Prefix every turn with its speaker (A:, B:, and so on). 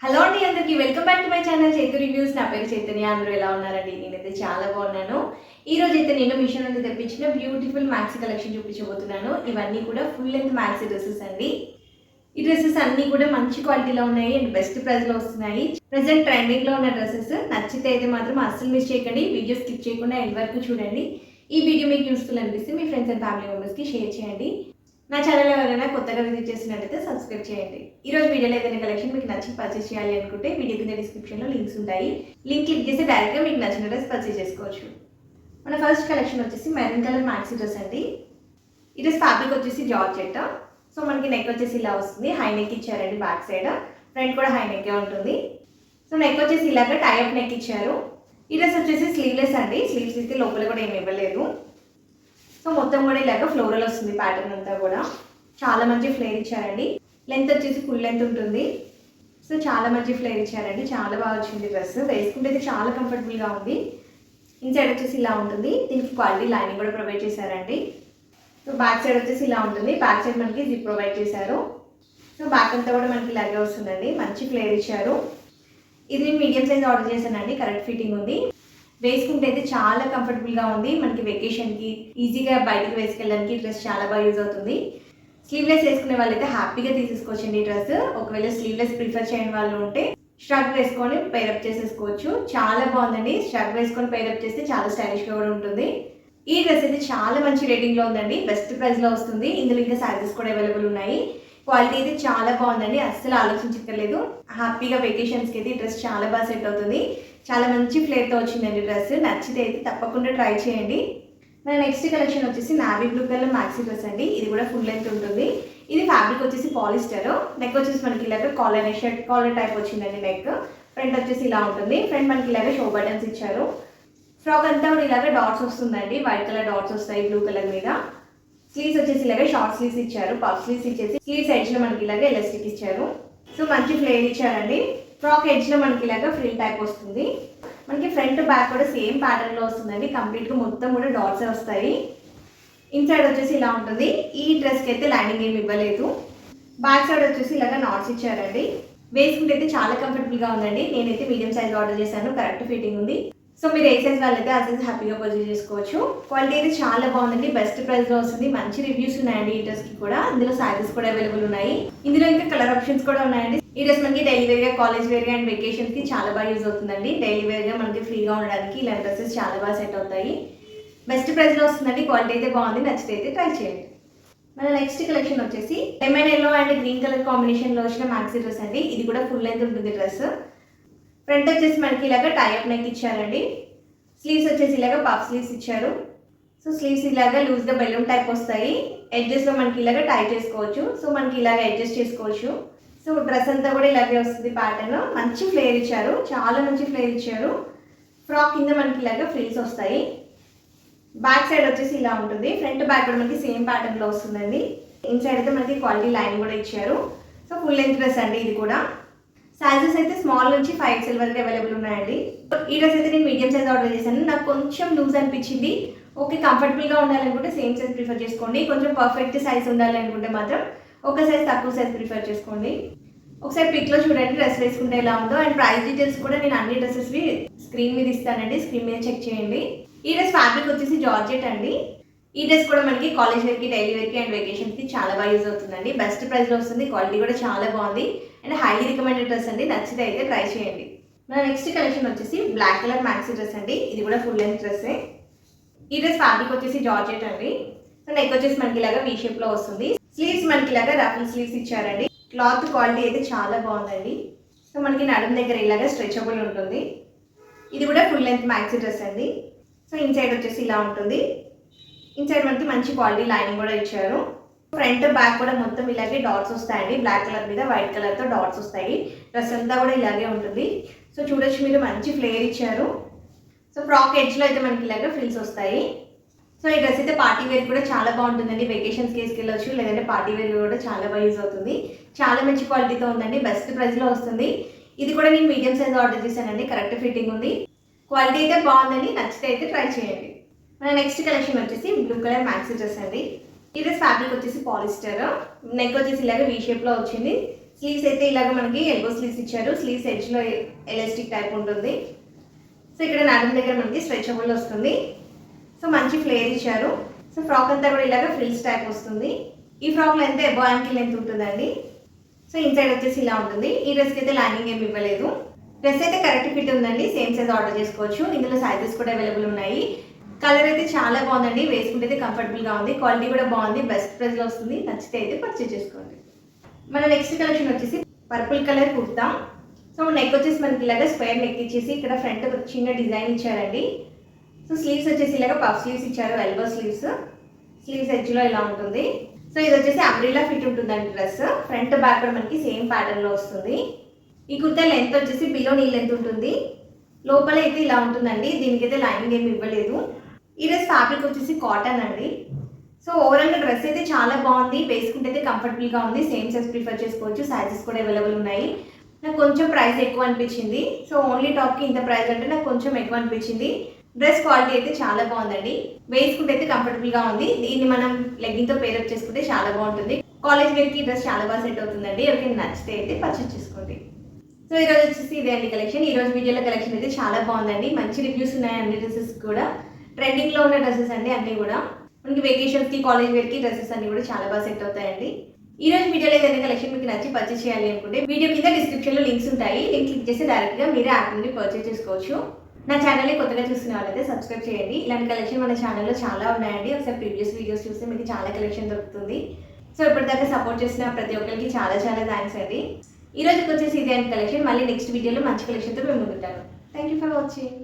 A: Hello అండి, అందరికి welcome back to my channel Chaitu reviews. నా పేరు చైతన్య. అందరూ ఎలా ఉన్నారండి? నేనైతే చాలా బాగున్నాను. ఈ రోజు అయితే నేను మిషన్ నుండి తెప్పించిన బ్యూటిఫుల్ మ్యాక్సీ కలెక్షన్ చూపించబోతున్నాను. ఇవన్నీ కూడా ఫుల్ లెంత్ మ్యాక్సీ డ్రెస్సెస్ అండి. ఈ డ్రెస్సెస్ అన్నీ కూడా మంచి క్వాలిటీలో ఉన్నాయి అండ్ బెస్ట్ ప్రైస్లో వస్తున్నాయి. ప్రెసెంట్ ట్రెండింగ్లో ఉన్న డ్రెస్సెస్ నచ్చితే అయితే మాత్రం అస్సలు మిస్ చేయకండి. వీడియో స్కిప్ చేయకుండా ఎండ్ వరకు చూడండి. ఈ వీడియో మీకు యూస్ఫుల్ అనిపిస్తే మీ ఫ్రెండ్స్ అండ్ ఫ్యామిలీ మెంబర్స్కి షేర్ చేయండి. నా ఛానల్ ఎవరైనా కొత్తగా విజిట్ చేసినట్టయితే సబ్స్క్రైబ్ చేయండి. ఈ రోజు వీడియోలో ఏదైనా కలెక్షన్ మీకు నచ్చి పర్చేస్ చేయాలి అనుకుంటే వీడియో కింద డిస్క్రిప్షన్లో లింక్స్ ఉంటాయి. లింక్ క్లిక్ చేసి డైరెక్ట్గా మీకు నచ్చిన డ్రెస్ పర్చేస్ చేసుకోవచ్చు. మన ఫస్ట్ కలెక్షన్ వచ్చేసి మెరూన్ కలర్ మ్యాక్సీ డ్రెస్ అండి. ఈ డ్రెస్ ఫ్యాబ్రిక్ వచ్చేసి జార్జెట్. సో మనకి నెక్ వచ్చేసి ఇలా వస్తుంది. హై నెక్ ఇచ్చారండి బ్యాక్ సైడ్. ఫ్రంట్ కూడా హై నెక్కే ఉంటుంది. సో నెక్ వచ్చేసి ఇలాగ టైఅప్ నెక్ ఇచ్చారు. ఈ డ్రెస్ వచ్చేసి స్లీవ్లెస్ అండి. స్లీవ్స్ అయితే లోపల కూడా ఏమి ఇవ్వలేదు. సో మొత్తం కూడా ఇలాగ ఫ్లోరల్ వస్తుంది. ప్యాటర్న్ అంతా కూడా చాలా మంచి ఫ్లేర్ ఇచ్చారండి. లెంత్ వచ్చేసి ఫుల్ లెంత్ ఉంటుంది. సో చాలా మంచి ఫ్లేర్ ఇచ్చారండి. చాలా బాగా వచ్చింది డ్రెస్. వేసుకుంటే అయితే చాలా కంఫర్టబుల్గా ఉంది. ఇన్సైడ్ వచ్చేసి ఇలా ఉంటుంది. దీనికి క్వాలిటీ లైనింగ్ కూడా ప్రొవైడ్ చేశారండి. సో బ్యాక్ సైడ్ వచ్చేసి ఇలా ఉంటుంది. బ్యాక్ సైడ్ మనకి జిప్ ప్రొవైడ్ చేశారు. సో బ్యాక్ అంతా కూడా మనకి ఇలాగే వస్తుందండి. మంచి ఫ్లేర్ ఇచ్చారు. ఇది నేను మీడియం సైజ్ ఆర్డర్ చేశానండి. కరెక్ట్ ఫిట్టింగ్ ఉంది. వేసుకుంటే అయితే చాలా కంఫర్టబుల్గా ఉంది. మనకి వెకేషన్కి ఈజీగా బయటకు వేసుకెళ్ళడానికి డ్రెస్ చాలా బాగా యూజ్ అవుతుంది. స్లీవ్లెస్ వేసుకునే వాళ్ళైతే హ్యాపీగా తీసేసుకోవచ్చండి ఈ డ్రెస్. ఒకవేళ స్లీవ్లెస్ ప్రిఫర్ చేయని వాళ్ళు ఉంటే స్ట్రగ్ వేసుకొని పేరప్ చేసేసుకోవచ్చు. చాలా బాగుందండి. స్ట్రగ్ వేసుకొని పేరప్ చేస్తే చాలా స్టైలిష్గా కూడా ఉంటుంది. ఈ డ్రెస్ అయితే చాలా మంచి రేటింగ్లో ఉందండి. బెస్ట్ ప్రైస్లో వస్తుంది. ఇందులో ఇంకా సైజెస్ కూడా అవైలబుల్ ఉన్నాయి. క్వాలిటీ అయితే చాలా బాగుందండి. అస్సలు ఆలోచించక్కర్లేదు. హ్యాపీగా వెకేషన్స్కి అయితే ఈ డ్రెస్ చాలా బాగా సెట్ అవుతుంది. చాలా మంచి ఫ్లేర్తో వచ్చిందండి డ్రెస్. నచ్చితే అయితే తప్పకుండా ట్రై చేయండి. మన నెక్స్ట్ కలెక్షన్ వచ్చేసి navy blue colour maxi dress అండి. ఇది కూడా ఫుల్ లెంత్ ఉంటుంది. ఇది ఫ్యాబ్రిక్ వచ్చేసి పాలిస్టర్. నెక్ వచ్చేసి మనకి ఇలాగ కాలర్ షర్ట్ కాలర్ టైప్ వచ్చిందండి నెక్. ఫ్రంట్ వచ్చేసి ఇలా ఉంటుంది. ఫ్రంట్ మనకి ఇలాగ షో బటన్స్ ఇచ్చారు. ఫ్రాక్ అంతా కూడా ఇలాగ డాట్స్ వస్తుందండి. వైట్ కలర్ డాట్స్ వస్తాయి బ్లూ కలర్ మీద. స్లీవ్స్ వచ్చేసి ఇలాగ షార్ట్ స్లీవ్స్ ఇచ్చారు. పఫ్ స్లీవ్స్ ఇచ్చేసి స్లీవ్స్ ఎడ్జ్లో మనకి ఇలాగ ఎలాస్టిక్ ఇచ్చారు. సో మంచి ఫ్లేర్ ఇచ్చారండి. ఫ్రాక్ ఎడ్జ్లో మనకి ఇలాగ ఫ్రిల్ టైప్ వస్తుంది. మనకి ఫ్రంట్ బ్యాక్ కూడా సేమ్ ప్యాటర్న్లో వస్తుందండి. కంప్లీట్గా మొత్తం కూడా డాట్స్ వస్తాయి. ఇన్సైడ్ వచ్చేసి ఇలా ఉంటుంది. ఈ డ్రెస్కి అయితే లైనింగ్ ఏమి ఇవ్వలేదు. బ్యాక్ సైడ్ వచ్చేసి ఇలాగ నాట్స్ ఇచ్చారండి. వేసుకుంటే అయితే చాలా కంఫర్టబుల్గా ఉందండి. నేనైతే మీడియం సైజ్ ఆర్డర్ చేశాను. కరెక్ట్ ఫిట్టింగ్ ఉంది. సో మీరు ఏ సైజ్ వాళ్ళైతే ఆ సైజ్ హ్యాపీగా పర్చేస్ చేసుకోవచ్చు. క్వాలిటీ అయితే చాలా బాగుందండి. బెస్ట్ ప్రైస్లో వస్తుంది. మంచి రివ్యూస్ ఉన్నాయండి ఈ డ్రెస్కి కూడా. ఇందులో సైజెస్ కూడా అవైలబుల్ ఉన్నాయి. ఇందులో ఇంకా కలర్ ఆప్షన్స్ కూడా ఉన్నాయండి. ఈ డ్రెస్ మనకి డైలీ వేర్గా, కాలేజ్ వేర్గా అండ్ వెకేషన్స్కి చాలా బాగా యూజ్ అవుతుందండి. డైలీ వేర్గా మనకి ఫ్రీగా ఉండడానికి ఇలాంటి డ్రెస్సెస్ చాలా బాగా సెట్ అవుతాయి. బెస్ట్ ప్రైస్లో వస్తుందండి. క్వాలిటీ అయితే బాగుంది. నచ్చితే అయితే ట్రై చేయండి. మన నెక్స్ట్ కలెక్షన్ వచ్చేసి lemon yellow and green colour కాంబినేషన్లో వచ్చిన మ్యాక్సీ డ్రెస్ అండి. ఇది కూడా ఫుల్ లెంత్ ఉంటుంది డ్రెస్. ఫ్రంట్ వచ్చేసి మనకి ఇలాగ టైఅప్ నెక్ ఇచ్చారండి. స్లీవ్స్ వచ్చేసి ఇలాగ పఫ్ స్లీవ్స్ ఇచ్చారు. సో స్లీవ్స్ ఇలాగ లూజ్గా బెలూన్ టైప్ వస్తాయి. ఎడ్జెస్లో మనకి ఇలాగ టై చేసుకోవచ్చు. సో మనకి ఇలాగ అడ్జస్ట్ చేసుకోవచ్చు. సో డ్రెస్ అంతా కూడా ఇలాగే వస్తుంది. ప్యాటర్న్ మంచి ఫ్లేర్ ఇచ్చారు. చాలా మంచి ఫ్లేర్ ఇచ్చారు. ఫ్రాక్ కింద మనకి ఇలాగ ఫ్రిల్స్ వస్తాయి. బ్యాక్ సైడ్ వచ్చేసి ఇలా ఉంటుంది. ఫ్రంట్ బ్యాక్ కూడా మనకి సేమ్ ప్యాటర్న్లో వస్తుందండి. ఇన్సైడ్ అయితే మనకి క్వాలిటీ లైన్ కూడా ఇచ్చారు. సో ఫుల్ లెంత్ డ్రెస్ అండి ఇది కూడా. సైజెస్ అయితే స్మాల్ నుంచి 5XL వరకు అవైలబుల్ ఉన్నాయండి. ఈ డ్రెస్ అయితే నేను మీడియం సైజ్ ఆర్డర్ చేశాను. నాకు కొంచెం లూజ్ అనిపించింది. ఓకే, కంఫర్టబుల్గా ఉండాలనుకుంటే సేమ్ సైజ్ ప్రిఫర్ చేసుకోండి. కొంచెం పర్ఫెక్ట్ సైజ్ ఉండాలనుకుంటే మాత్రం ఒక సైజ్ తక్కువ సైజ్ ప్రిఫర్ చేసుకోండి. ఒకసారి పిక్లో చూడండి డ్రెస్ వేసుకుంటే ఎలా ఉందో. అండ్ ప్రైస్ డీటెయిల్స్ కూడా నేను అన్ని డ్రెస్సెస్వి స్క్రీన్ మీద ఇస్తానండి. స్క్రీన్ మీద చెక్ చేయండి. ఈ డ్రెస్ ఫ్యాబ్రిక్ వచ్చేసి జార్జెట్ అండి. ఈ డ్రెస్ కూడా మనకి కాలేజ్ వేర్కి, డైలీ వేర్కి అండ్ వెకేషన్కి చాలా బాగా యూజ్ అవుతుందండి. బెస్ట్ ప్రైస్లో వస్తుంది. క్వాలిటీ కూడా చాలా బాగుంది అండ్ హైలీ రికమెండెడ్ డ్రెస్ అండి. నచ్చితే అయితే ట్రై చేయండి. మన నెక్స్ట్ కలెక్షన్ వచ్చేసి బ్లాక్ కలర్ మ్యాక్సీ డ్రెస్ అండి. ఇది కూడా ఫుల్ లెంత్ డ్రెస్సే. ఈ డ్రెస్ ఫ్యాబ్రిక్ వచ్చేసి జార్జెట్ అండి. సో నెక్ వచ్చేసి మనకి ఇలాగా వీ షేప్లో వస్తుంది. స్లీవ్స్ మనకి ఇలాగా రఫుల్ స్లీవ్స్ ఇచ్చారండి. క్లాత్ క్వాలిటీ అయితే చాలా బాగుందండి. సో మనకి నడుము దగ్గర ఇలాగా స్ట్రెచబుల్ ఉంటుంది. ఇది కూడా ఫుల్ లెంత్ మ్యాక్సీ డ్రెస్ అండి. సో ఇన్సైడ్ వచ్చేసి ఇలా ఉంటుంది. ఇన్సైడ్ మనకి మంచి క్వాలిటీ లైనింగ్ కూడా ఇచ్చారు. ఫ్రంట్ బ్యాక్ కూడా మొత్తం ఇలాగే డాట్స్ వస్తాయండి. బ్లాక్ కలర్ మీద వైట్ కలర్తో డాట్స్ వస్తాయి. డ్రెస్ అంతా కూడా ఇలాగే ఉంటుంది. సో చూడొచ్చు మీరు, మంచి ఫ్లేర్ ఇచ్చారు. సో ఫ్రాక్ ఎడ్జ్లో అయితే మనకి ఇలాగే ఫ్రిల్స్ వస్తాయి. సో ఈ డ్రెస్ అయితే పార్టీ వేర్ కూడా చాలా బాగుంటుందండి. వెకేషన్స్కి వేసుకెళ్ళొచ్చు, లేదంటే పార్టీ వేర్ కూడా చాలా బాగా యూజ్ అవుతుంది. చాలా మంచి క్వాలిటీతో ఉందండి. బెస్ట్ ప్రైస్లో వస్తుంది. ఇది కూడా నేను మీడియం సైజ్ ఆర్డర్ చేశానండి. కరెక్ట్ ఫిట్టింగ్ ఉంది. క్వాలిటీ అయితే బాగుందండి. నచ్చితే అయితే ట్రై చేయండి. మన నెక్స్ట్ కలెక్షన్ వచ్చేసి బ్లూ కలర్ మ్యాక్సీ డ్రెస్ అండి. ఈ డ్రెస్ ఫ్యాబ్రిక్ వచ్చేసి పాలిస్టర్. నెక్ వచ్చేసి ఇలాగ వీ షేప్లో వచ్చింది. స్లీవ్స్ అయితే ఇలాగ మనకి ఎల్బో స్లీవ్స్ ఇచ్చారు. స్లీవ్స్ ఎడ్జ్లో ఎలాస్టిక్ టైప్ ఉంటుంది. సో ఇక్కడ నడుము దగ్గర మనకి స్ట్రెచబుల్ వస్తుంది. సో మంచి ఫ్లేర్ ఇచ్చారు. సో ఫ్రాక్ అంతా కూడా ఇలాగ ఫ్రిల్స్ టైప్ వస్తుంది. ఈ frock length above ankle length ఉంటుందండి. సో ఇన్సైడ్ వచ్చేసి ఇలా ఉంటుంది. ఈ డ్రెస్కి అయితే లైనింగ్ ఏమి ఇవ్వలేదు. డ్రెస్ అయితే కరెక్ట్ ఫిట్ ఉందండి. సేమ్ సైజ్ ఆర్డర్ చేసుకోవచ్చు. ఇందులో సైజెస్ కూడా అవైలబుల్ ఉన్నాయి. కలర్ అయితే చాలా బాగుందండి. వేసుకుంటే అయితే కంఫర్టబుల్గా ఉంది. క్వాలిటీ కూడా బాగుంది. బెస్ట్ ప్రైస్లో వస్తుంది. నచ్చితే అయితే పర్చేస్ చేసుకోండి. మన నెక్స్ట్ కలెక్షన్ వచ్చేసి purple colour kurta. So neck వచ్చేసి మనకి ఇలాగ స్క్వేర్ నెక్ ఇచ్చేసి ఇక్కడ ఫ్రంట్ ఒక చిన్న డిజైన్ ఇచ్చారండి. సో స్లీవ్స్ వచ్చేసి ఇలాగ పఫ్ స్లీవ్స్ ఇచ్చారు. Elbow sleeves. స్లీవ్స్ ఎడ్జ్లో ఇలా ఉంటుంది. సో ఇది వచ్చేసి అంబ్రిల్లా ఫిట్ ఉంటుందండి డ్రెస్. ఫ్రంట్ బ్యాక్ కూడా మనకి సేమ్ ప్యాటర్న్లో వస్తుంది. ఈ కుర్తా లెంత్ వచ్చేసి బిలో నీ లెంత్ ఉంటుంది. లోపల అయితే ఇలా ఉంటుందండి. దీనికైతే లైనింగ్ ఏమి ఇవ్వలేదు. ఈ డ్రెస్ ఫ్యాబ్రిక్ వచ్చేసి కాటన్ అండి. సో ఓవరాల్గా డ్రెస్ అయితే చాలా బాగుంది. వేసుకుంటే అయితే కంఫర్టబుల్గా ఉంది. సేమ్ సైజ్ ప్రిఫర్ చేసుకోవచ్చు. సైజెస్ కూడా అవైలబుల్ ఉన్నాయి. నాకు కొంచెం ప్రైస్ ఎక్కువ అనిపించింది. సో ఓన్లీ టాప్కి ఇంత ప్రైస్ అంటే నాకు కొంచెం ఎక్కువ అనిపించింది. డ్రెస్ క్వాలిటీ అయితే చాలా బాగుందండి. వేసుకుంటే అయితే కంఫర్టబుల్గా ఉంది. దీన్ని మనం లెగ్గింగ్తో పేరప్ చేసుకుంటే చాలా బాగుంటుంది. కాలేజ్ వేర్కి డ్రెస్ చాలా బాగా సెట్ అవుతుందండి. ఎవరికైనా నచ్చితే అయితే పర్చేస్ చేసుకోండి. సో ఈరోజు వచ్చేసి ఇదే అండి కలెక్షన్. ఈరోజు వీడియోలో కలెక్షన్ అయితే చాలా బాగుందండి. మంచి రివ్యూస్ ఉన్నాయి అన్ని డ్రెస్సెస్ కూడా. ట్రెండింగ్లో ఉన్న డ్రెస్సెస్ అండి అన్నీ కూడా. మనకి వెకేషన్స్కి కాలేజ్ వేర్కి డ్రెస్సెస్ అన్ని కూడా చాలా బాగా సెట్ అవుతాయండి. ఈ రోజు వీడియోలో ఏదైనా కలెక్షన్ మీకు నచ్చి పర్చేస్ చేయాలి అనుకుంటే వీడియో కింద డిస్క్రిప్షన్లో లింక్స్ ఉంటాయి. లింక్ క్లిక్ చేసి డైరెక్ట్గా మీరే యాప్ నుండి పర్చేస్ చేసుకోవచ్చు. నా ఛానల్ని కొత్తగా చూస్తున్న వాళ్ళైతే సబ్స్క్రైబ్ చేయండి. ఇలాంటి కలెక్షన్ మన ఛానల్లో చాలా ఉన్నాయండి. ఒకసారి ప్రీవియస్ వీడియోస్ చూస్తే మీకు చాలా కలెక్షన్ దొరుకుతుంది. సో ఇప్పటిదాకా సపోర్ట్ చేసిన ప్రతి ఒక్కరికి చాలా చాలా థ్యాంక్స్ అండి. ఈ రోజుకి వచ్చేసి ఇదే అండి కలెక్షన్. మళ్ళీ నెక్స్ట్ వీడియోలో మంచి కలెక్షన్తో మేము ముందుంటాను. Thank you for watching.